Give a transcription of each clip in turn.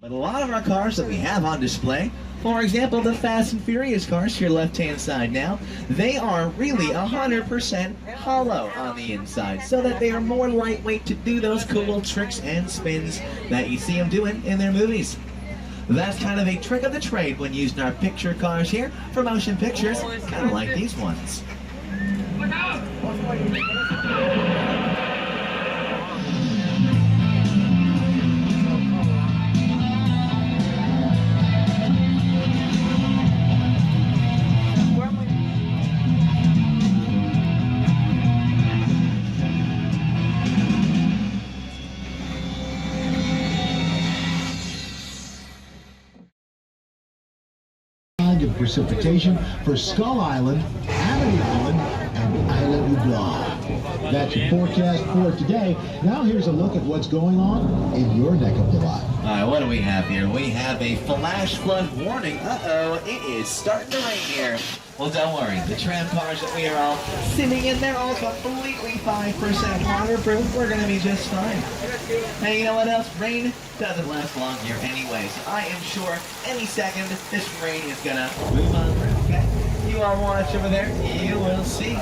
But a lot of our cars that we have on display, for example, the Fast and Furious cars to your left-hand side now, they are really 100% hollow on the inside, so that they are more lightweight to do those cool tricks and spins that you see them doing in their movies. That's kind of a trick of the trade when using our picture cars here for motion pictures, kind of like these ones. Of precipitation for Skull Island, Amity Island, and Island of God. That's your forecast for today. Now here's a look at what's going on in your neck of the lot. All right, what do we have here? We have a flash flood warning. Uh-oh, it is starting to rain here. Well, don't worry. The tram cars that we are all sitting in, they're all completely 5% waterproof. We're going to be just fine. Hey, you know what else? Rain doesn't last long here anyway, so I am sure any second this rain is going to move on through, okay? You all watch over there. You will see.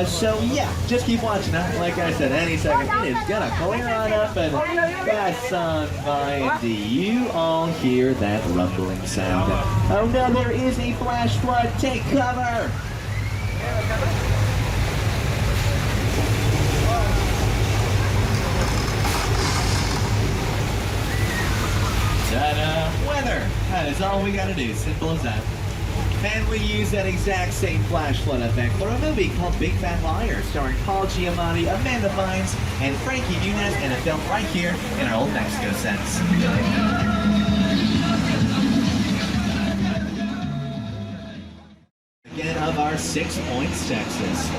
So yeah, just keep watching. Like I said, any second it is gonna clear on up and pass on by. And do you all hear that rumbling sound? Oh no, there is a flash flood. Take cover. Ta-da! Weather. That is all we gotta do. Simple as that. And we use that exact same flash flood effect for a movie called Big Fat Liar, starring Paul Giamatti, Amanda Bynes, and Frankie Muniz, and a film right here in our old Mexico sets. Again of our 6 points, Texas.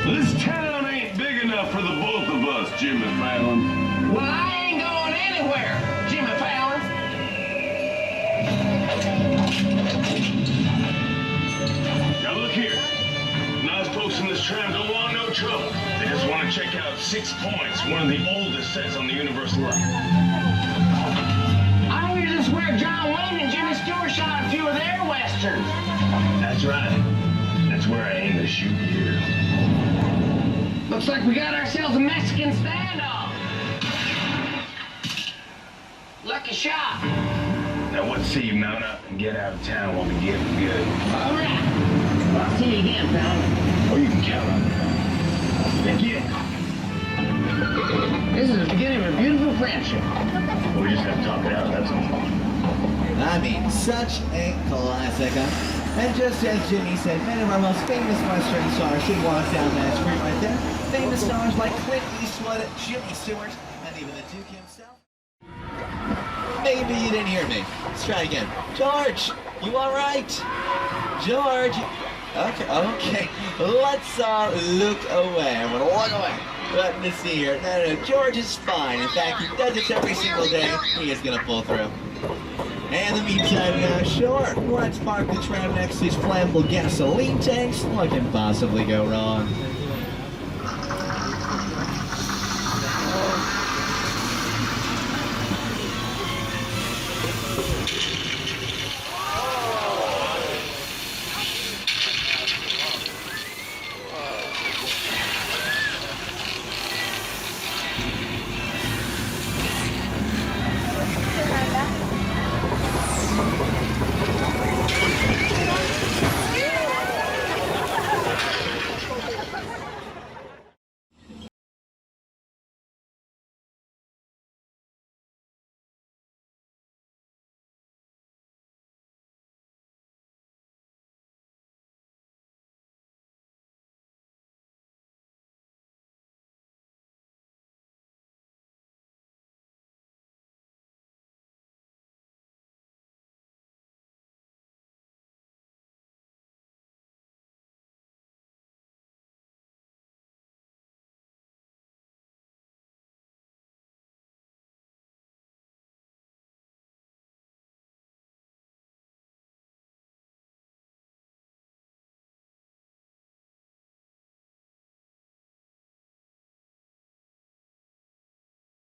This town ain't big enough for the both of us, Jimmy Fallon. Well, I ain't going anywhere, Jimmy Fallon. Now look here. Nice folks in this tram don't want no trouble. They just want to check out 6 Points, one of the oldest sets on the Universal line. I hear this where John Wayne and Jimmy Stewart shot a few of their westerns. That's right. That's where I aim to shoot you. Looks like we got ourselves a Mexican standoff. Lucky shot. Now what say you mount up and get out of town while we get good? All right. Well, I'll see you again, Fallon. Oh, you can count on it. Again. This is the beginning of a beautiful friendship. We just have to talk it out, that's all. I mean, such a classic, huh? And just as Jimmy said, many of our most famous Western stars should walk down that street right there. Famous stars like Clint Eastwood, Jimmy Stewart, and even the Duke himself. Maybe you didn't hear me. Let's try again. George, you all right? George. Okay. Let's look away. I'm gonna look away. Let me see here. No, George is fine. In fact, he does this every single day. He is gonna pull through. And in the meantime, now, sure, let's park the tram next to these flammable gasoline tanks. What can possibly go wrong?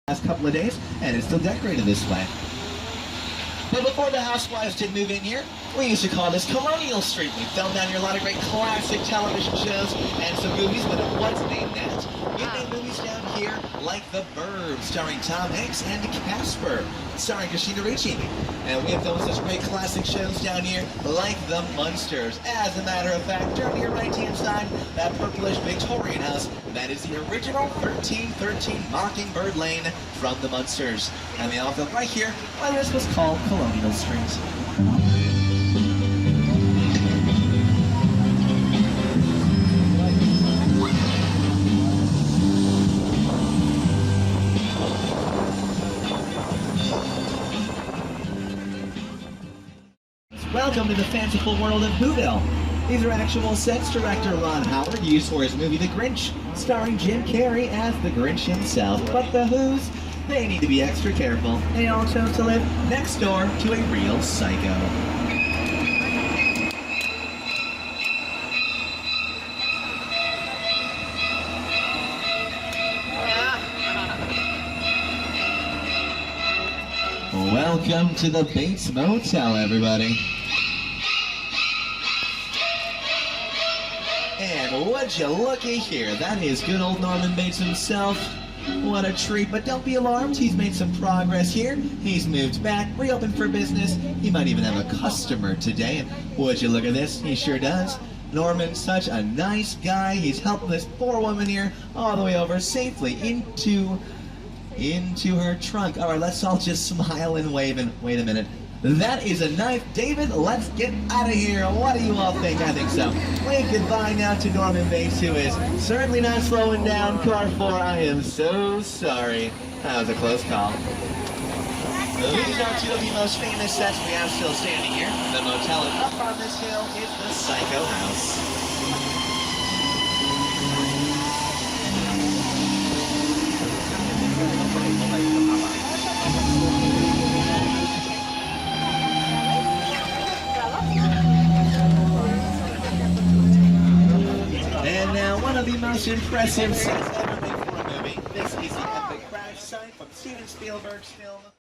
last couple of days, and it's still decorated this way. But before the housewives did move in here, we used to call this Colonial Street. We filmed down here a lot of great classic television shows and some movies, but it was named that. We made movies down here like The Burbs, starring Tom Hanks, and Casper, starring Christina Ricci. And we have filmed such great classic shows down here like The Munsters. As a matter of fact, turn to your right-hand side, that purplish Victorian house, that is the original 1313 Mockingbird Lane from The Munsters. And they all filmed right here when this was called Colonial Street. Welcome to the fanciful world of Whoville. These are actual sets director Ron Howard used for his movie The Grinch, starring Jim Carrey as the Grinch himself. But the Who's, they need to be extra careful. They all chose to live next door to a real psycho. Welcome to the Bates Motel, everybody. And would you looky here, that is good old Norman Bates himself. What a treat, but don't be alarmed, he's made some progress here. He's moved back, reopened for business. He might even have a customer today. And would you look at this, he sure does. Norman's such a nice guy. He's helping this poor woman here all the way over safely into her trunk. All right, let's all just smile and wave. And wait a minute, that is a knife. David, let's get out of here. What do you all think? I think so. Wave goodbye now to Norman Bates, who is certainly not slowing down. Car 4, I am so sorry. That was a close call. These are two of the most famous sets we have still standing here. The motel, and up on this hill is the Psycho House. And now, one of the most impressive scenes ever made for a movie. This is the epic crash site from Steven Spielberg's film